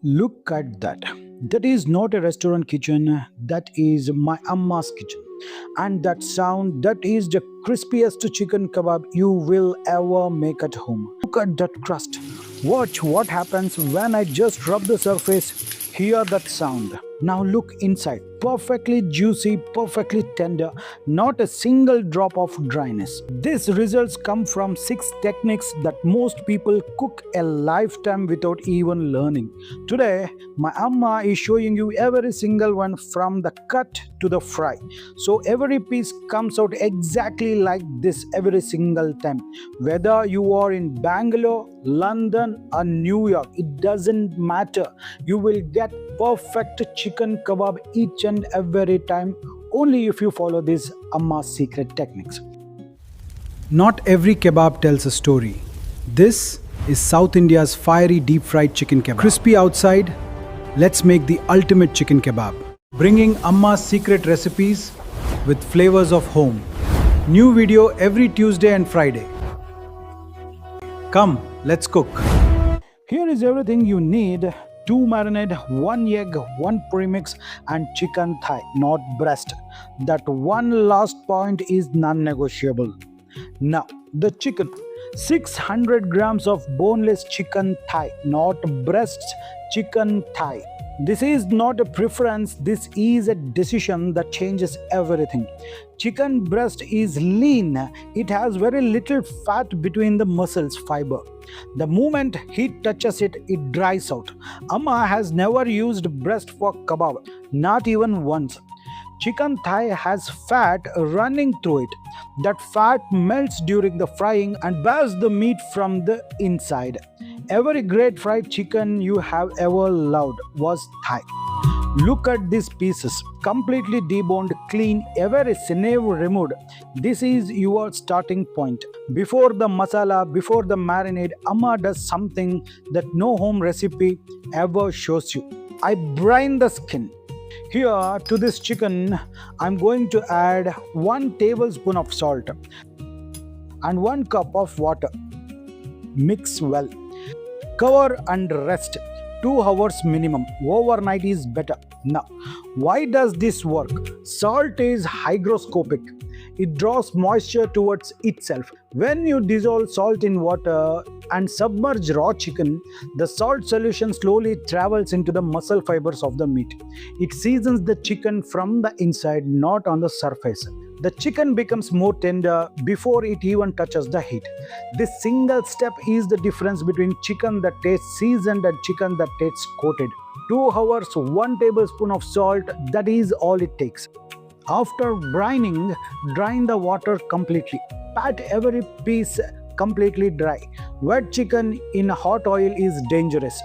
Look at that. That is not a restaurant kitchen, that is my Amma's kitchen. And that sound, that is the crispiest chicken kebab you will ever make at home. Look at that crust. Watch what happens when I just rub the surface. Hear that sound. Now look inside. Perfectly juicy, perfectly tender, not a single drop of dryness. These results come from 6 techniques that most people cook a lifetime without even learning. Today, my Amma is showing you every single one from the cut to the fry. So every piece comes out exactly like this every single time. Whether you are in Bangalore, London, or New York, it doesn't matter. You will get perfect chicken kebab each and every time only if you follow these Amma's secret techniques. Not every kebab tells a story. This is South India's fiery deep fried chicken kebab. Crispy outside, let's make the ultimate chicken kebab. Bringing Amma's secret recipes with flavors of home. New video every Tuesday and Friday. Come, let's cook. Here is everything you need. 2 marinade, 1 egg, 1 premix and chicken thigh, not breast. That one last point is non-negotiable. Now, the chicken. 600 grams of boneless chicken thigh, not breast, chicken thigh. This is not a preference, this is a decision that changes everything. Chicken breast is lean, it has very little fat between the muscles fiber. The moment heat touches it, it dries out. Amma has never used breast for kebab, not even once. Chicken thigh has fat running through it. That fat melts during the frying and bears the meat from the inside. Every great fried chicken you have ever loved was thigh. Look at these pieces, completely deboned, clean, every sinew removed. This is your starting point. Before the masala, before the marinade, Amma does something that no home recipe ever shows you. I brine the skin. Here to this chicken, I'm going to add 1 tablespoon of salt and 1 cup of water. Mix well. Cover and rest. 2 hours minimum. Overnight is better. Now, why does this work? Salt is hygroscopic. It draws moisture towards itself. When you dissolve salt in water and submerge raw chicken, the salt solution slowly travels into the muscle fibers of the meat. It seasons the chicken from the inside, not on the surface. The chicken becomes more tender before it even touches the heat. This single step is the difference between chicken that tastes seasoned and chicken that tastes coated. 2 hours, 1 tablespoon of salt, that is all it takes. After brining, drain the water completely. Pat every piece completely dry. Wet chicken in hot oil is dangerous.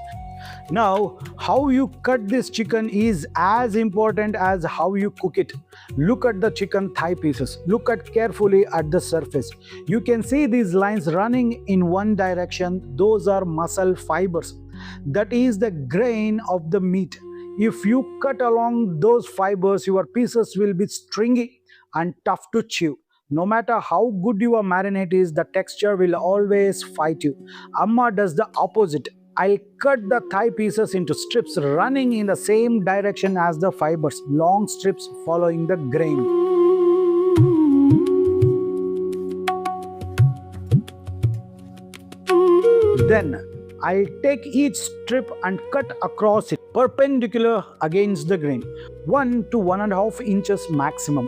Now, how you cut this chicken is as important as how you cook it. Look at the chicken thigh pieces. Look carefully at the surface. You can see these lines running in one direction. Those are muscle fibers. That is the grain of the meat. If you cut along those fibers, your pieces will be stringy and tough to chew. No matter how good your marinade is, the texture will always fight you. Amma does the opposite. I'll cut the thigh pieces into strips running in the same direction as the fibers, long strips following the grain. Then I'll take each strip and cut across it, perpendicular against the grain, 1 to 1.5 inches maximum.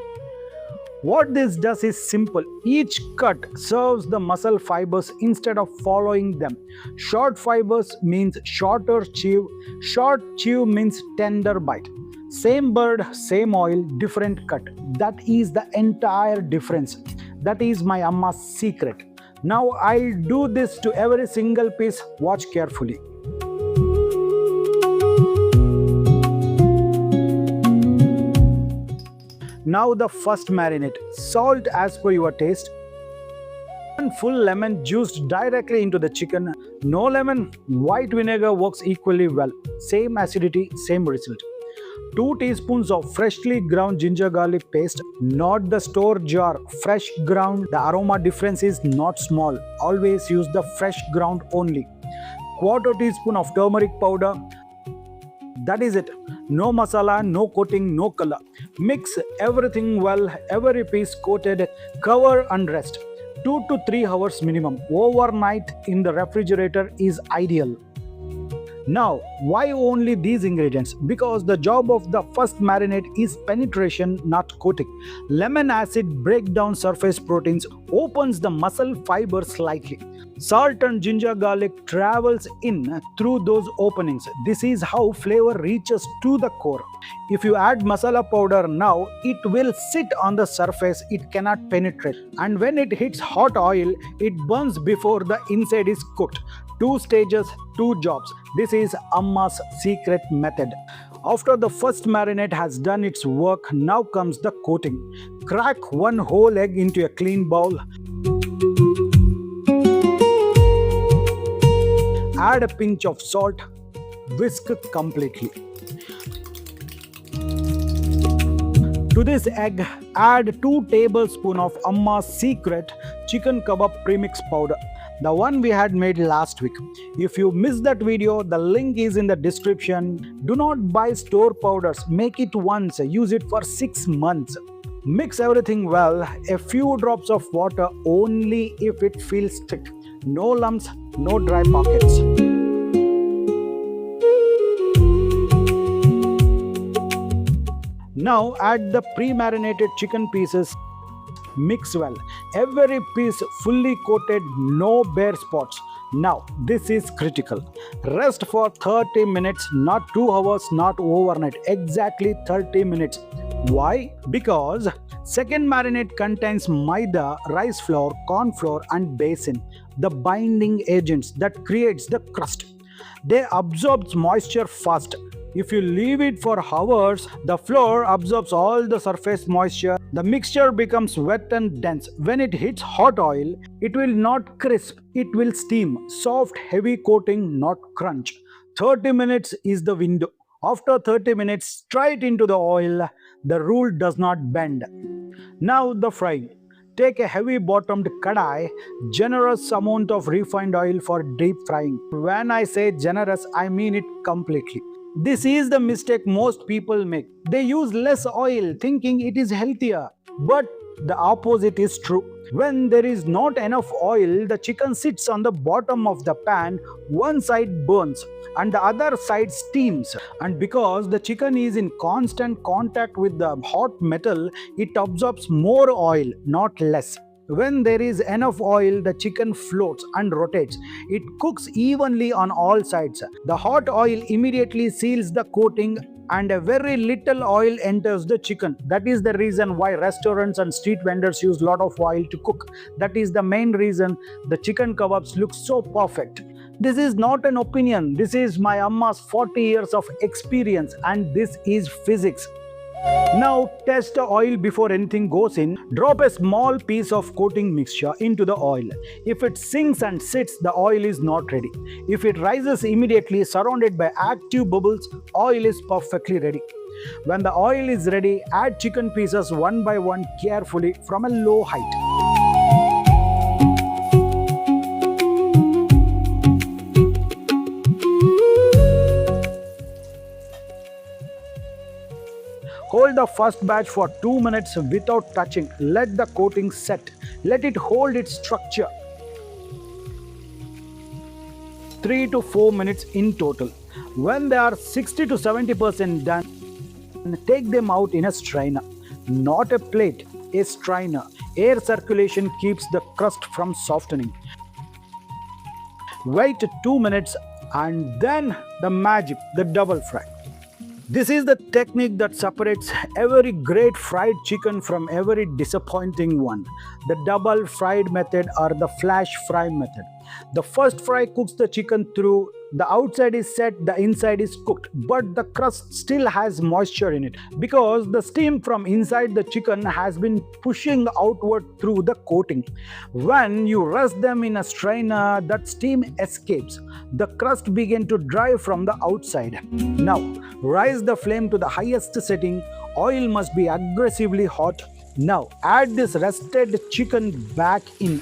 What this does is simple. Each cut serves the muscle fibers instead of following them. Short fibers means shorter chew. Short chew means tender bite. Same bird, same oil, different cut. That is the entire difference. That is my Amma's secret. Now I'll do this to every single piece. Watch carefully. Now the first marinade. Salt as per your taste. 1 full lemon juiced directly into the chicken. No lemon, white vinegar works equally well. Same acidity, same result. 2 teaspoons of freshly ground ginger garlic paste, not the store jar, fresh ground. The aroma difference is not small. Always use the fresh ground only. 1/4 teaspoon of turmeric powder, That is it. No masala, no coating, no color. Mix everything well, every piece coated, cover and rest. 2 to 3 hours minimum. Overnight in the refrigerator is ideal. Now, why only these ingredients? Because the job of the first marinade is penetration, not coating. Lemon acid breaks down surface proteins, opens the muscle fiber slightly. Salt and ginger garlic travels in through those openings. This is how flavor reaches to the core. If you add masala powder now, it will sit on the surface, it cannot penetrate. And when it hits hot oil, it burns before the inside is cooked. 2 stages, 2 jobs. This is Amma's secret method. After the first marinade has done its work, now comes the coating. Crack 1 whole egg into a clean bowl. Add a pinch of salt. Whisk completely. To this egg, add 2 tablespoons of Amma's secret chicken kebab premix powder, the one we had made last week. If you missed that video, the link is in the description. Do not buy store powders. Make it once. Use it for 6 months. Mix everything well. A few drops of water only if it feels thick. No lumps, no dry pockets. Now add the pre-marinated chicken pieces. Mix well. Every piece fully coated, no bare spots. Now, this is critical. Rest for 30 minutes, not 2 hours, not overnight. Exactly 30 minutes. Why? Because second marinade contains maida, rice flour, corn flour and besan, the binding agents that creates the crust. They absorb moisture fast. If you leave it for hours, the flour absorbs all the surface moisture. The mixture becomes wet and dense. When it hits hot oil, it will not crisp, it will steam. Soft, heavy coating, not crunch. 30 minutes is the window. After 30 minutes, straight into the oil. The rule does not bend. Now the frying. Take a heavy bottomed kadai, generous amount of refined oil for deep frying. When I say generous, I mean it completely. This is the mistake most people make. They use less oil thinking it is healthier. But the opposite is true. When there is not enough oil, the chicken sits on the bottom of the pan, one side burns and the other side steams. And because the chicken is in constant contact with the hot metal, it absorbs more oil, not less. When there is enough oil, the chicken floats and rotates. It cooks evenly on all sides. The hot oil immediately seals the coating and a very little oil enters the chicken. That is the reason why restaurants and street vendors use a lot of oil to cook. That is the main reason the chicken kebabs look so perfect. This is not an opinion. This is my Amma's 40 years of experience and this is physics. Now test the oil before anything goes in. Drop a small piece of coating mixture into the oil. If it sinks and sits, the oil is not ready. If it rises immediately surrounded by active bubbles, oil is perfectly ready. When the oil is ready, add chicken pieces one by one carefully from a low height. Hold the first batch for 2 minutes without touching. Let the coating set. Let it hold its structure. 3 to 4 minutes in total. When they are 60 to 70% done, take them out in a strainer. Not a plate, a strainer. Air circulation keeps the crust from softening. Wait 2 minutes and then the magic, the double fry. This is the technique that separates every great fried chicken from every disappointing one. The double fried method or the flash fry method. The first fry cooks the chicken through. The outside is set, the inside is cooked, but the crust still has moisture in it because the steam from inside the chicken has been pushing outward through the coating. When you rest them in a strainer, that steam escapes. The crust begins to dry from the outside. Now, rise the flame to the highest setting. Oil must be aggressively hot. Now, add this rested chicken back in.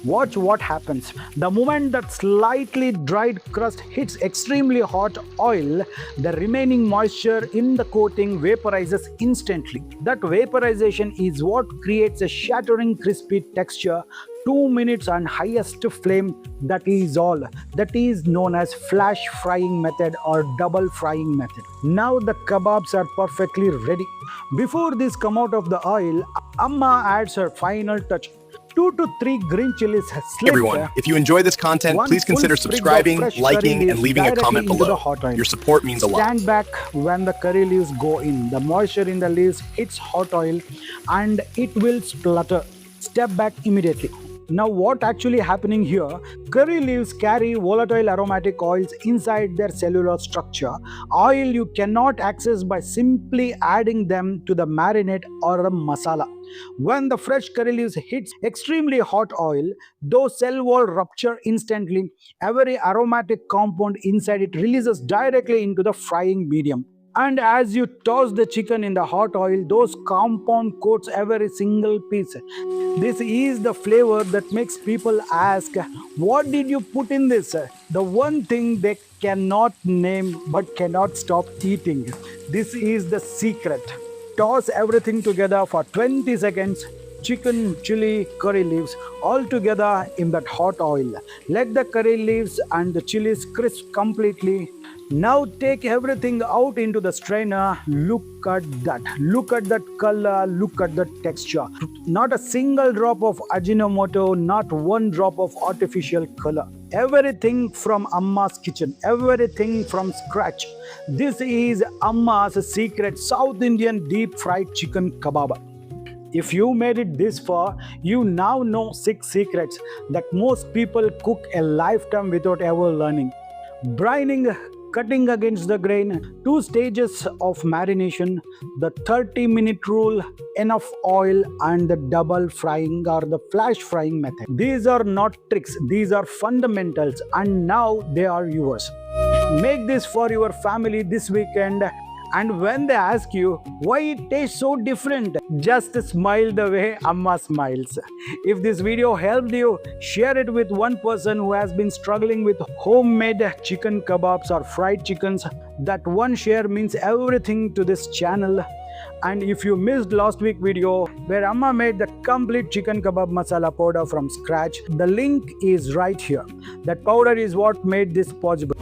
Watch what happens. The moment that slightly dried crust hits extremely hot oil, the remaining moisture in the coating vaporizes instantly. That vaporization is what creates a shattering crispy texture. 2 minutes on highest flame, that is all. That is known as flash frying method or double frying method. Now the kebabs are perfectly ready. Before these come out of the oil, Amma adds her final touch. 2 to 3 green chilies Hey sliced, everyone, if you enjoy this content, one please full consider sprig of subscribing, fresh curry liking, and leaves leaving a directly comment into the below. hot oil. Your support means a lot. Stand back when the curry leaves go in. The moisture in the leaves hits hot oil and it will splutter. Step back immediately. Now what actually happening here? Curry leaves carry volatile aromatic oils inside their cellular structure. Oil you cannot access by simply adding them to the marinade or a masala. When the fresh curry leaves hits extremely hot oil, those cell wall rupture instantly. Every aromatic compound inside it releases directly into the frying medium. And as you toss the chicken in the hot oil, those compound coats every single piece. This is the flavor that makes people ask, what did you put in this? The one thing they cannot name but cannot stop eating. This is the secret. Toss everything together for 20 seconds. Chicken, chili, curry leaves all together in that hot oil. Let the curry leaves and the chilies crisp completely. Now take everything out into the strainer. Look at that. Look at that color. Look at the texture. Not a single drop of Ajinomoto, not one drop of artificial color. Everything from Amma's kitchen. Everything from scratch. This is Amma's secret South Indian deep fried chicken kebab. If you made it this far, you now know 6 secrets that most people cook a lifetime without ever learning. Brining, cutting against the grain, 2 stages of marination, the 30-minute rule, enough oil, and the double frying or the flash frying method. These are not tricks, these are fundamentals, and now they are yours. Make this for your family this weekend. And when they ask you why it tastes so different, just smile the way Amma smiles. If this video helped you, share it with one person who has been struggling with homemade chicken kebabs or fried chickens. That one share means everything to this channel. And if you missed last week's video where Amma made the complete chicken kebab masala powder from scratch, the link is right here. That powder is what made this possible.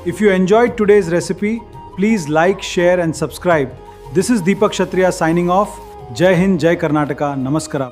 If you enjoyed today's recipe, please like, share and subscribe. This is Deepak Kshatriya signing off. Jai Hind, Jai Karnataka, Namaskara.